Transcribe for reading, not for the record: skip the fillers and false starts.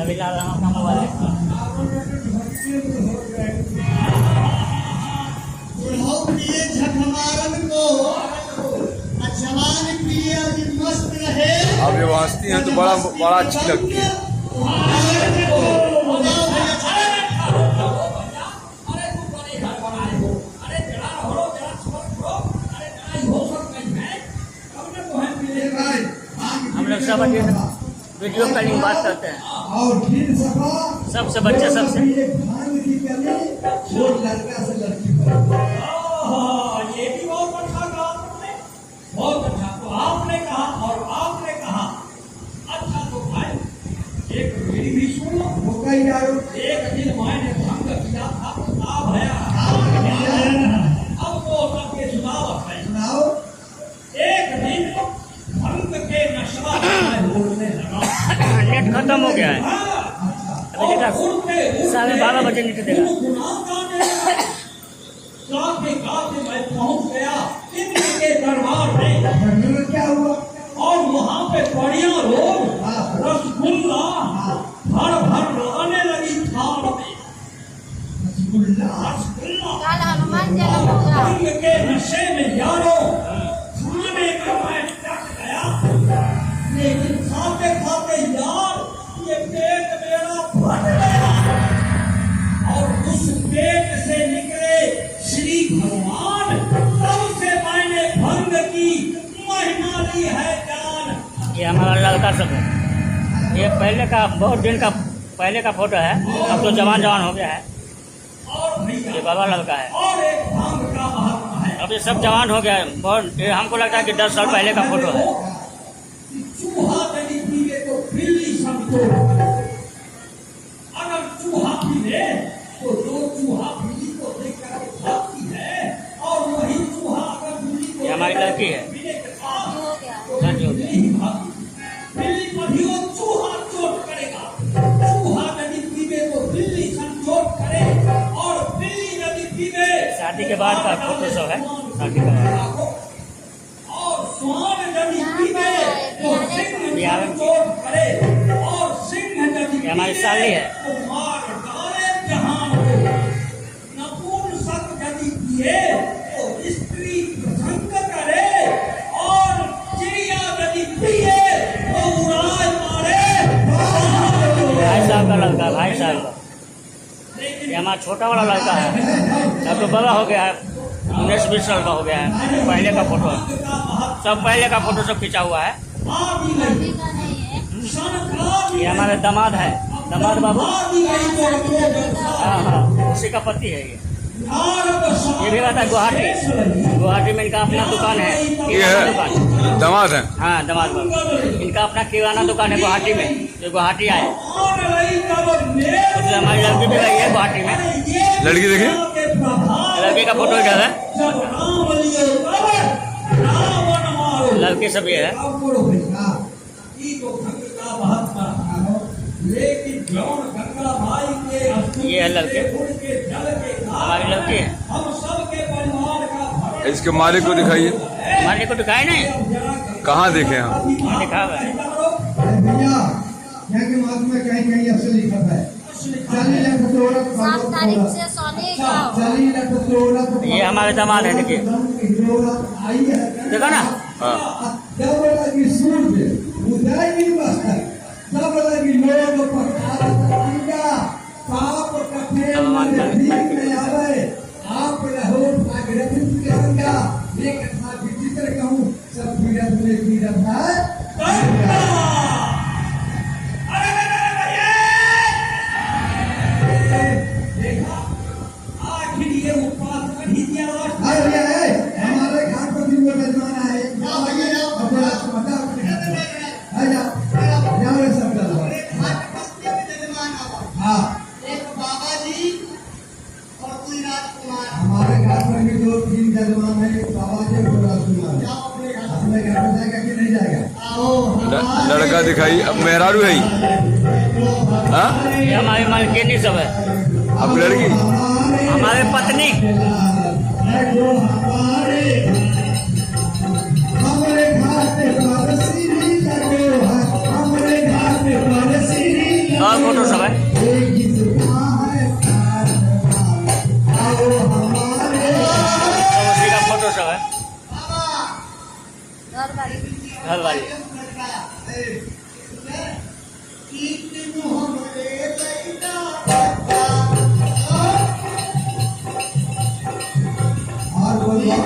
अभी ला रहा हूँ मोबाइल। अब ये वास्ती हैं तो बड़ा बड़ा अच्छी लगती है। हम लोग सब वीडियो कॉलिंग बात करते हैं सबसे, बच्चे सबसे। ये भी बहुत अच्छा कहा आपने, बहुत अच्छा। तो आपने कहा और आपने कहा अच्छा, तो भाई एक मेरी भी सुन लो। एक दिन मैंने भंग किया था, अब है अब तो सबके सुनावत है। एक दिन भंग के नशा में बोलने लगा। नेट खत्म हो गया है अभी, देखा 12:30 बजे नेट देगा। गाते गाते मैं पहुंच गया इंद्र के दरबार में। क्या हुआ? और वहाँ पे बढ़िया लोग रसगुल्ला भर भर लाने लगी थाल में। काल हनुमान जन्म होगा। इंद्र के नशे में यारो खाने का मैं टक गया, लेकिन खाते खाते यार ये पेट मेरा फट गया। और उस पेट से निकले श्री भगवान, तब से मैंने भंग की महिमा ली है जान। ये हमारा लड़का सब है, ये पहले का बहुत दिन का पहले का फोटो है, अब तो जवान हो गया है। और भैया ये बड़ा लड़का है, और एक भंग का महात्मा है। अब ये सब जवान हो गया है बहुत। ये हमको लगता है कि 10 साल पहले का फोटो है। चूहा यदि पीले तो बिल्ली समझो, अगर चूहा पीले तो जो चूहा बिल्ली को देख कर भागती है, और वही चूहा अगर बिल्ली को ये हमारी लड़की है। हो गया। हाँ जी, हो गया। बिल्ली पर भी वो चूहा चोट करेगा। चूहा यदि पीवे तो बिल्ली संचोट करे, और बिल्ली यदि पीवे शादी के बाद का फोटो सब है, शादी के बाद। और स्वान यदि पीवे तो सिंह बिहार में संचोट करे, और सिंह यदि ये हमारी पीवे साली है। तो मार डाले जहान को। नपुंसक यदि पिए तो स्त्री प्रसंग करे, और चिड़िया यदि पिए तो उड़ाए मारे। 2.5 साल का लड़का, 2.5 साल का। ये हमारा छोटा वाला लड़का है, अब तो बड़ा हो गया है, 19-20 साल का हो गया है। पहले का फोटो है, सब पहले का फोटो सब खींचा हुआ है। अभी का नहीं है। ये हमारे दामाद है, दामाद बाबू। हाँ हाँ, उसी का पति है ये भी रहता है गुवाहाटी में। इनका अपना दुकान है, ये किराना है दुकान। दामाद है। हाँ, दामाद बाबू। इनका अपना किराना दुकान है गुवाहाटी में, जो गुवाहाटी आए। तो हमारी लड़की भी गई है गुवाहाटी में। लड़की देखे, लड़की का फोटो इधर है, लड़की सब ये है। ये है लड़के, हमारी लड़की है। इसके मालिक को दिखाइए। मालिक को दिखाए नहीं, कहाँ देखे हम? दिखा हुआ है। भैया यहाँ के महात्मा कहीं कहीं ऐसे लिखा है 7 तारीख से सोने का। ये हमारे दामाद है, देखिए, देखो ना। हाँ, आप रहो एक विचित्र कहूँ सब पीड़ा है। आखिर ये उपवास कर ही दिया। हमारे घर पर भी वो मेहमान आए। हाँ, हमारे घर पर भी 2-3 जजमान है, बाबा जी और राजकुमार। अपने घर में जाएगा कि नहीं जाएगा? लड़का दिखाइए। अब मेहरारू है ही। हाँ, ये हमारी मालकिनी सब है। अब लड़की हमारे पत्नी हमारे घर पे घर वाली घर वाली और बोलिए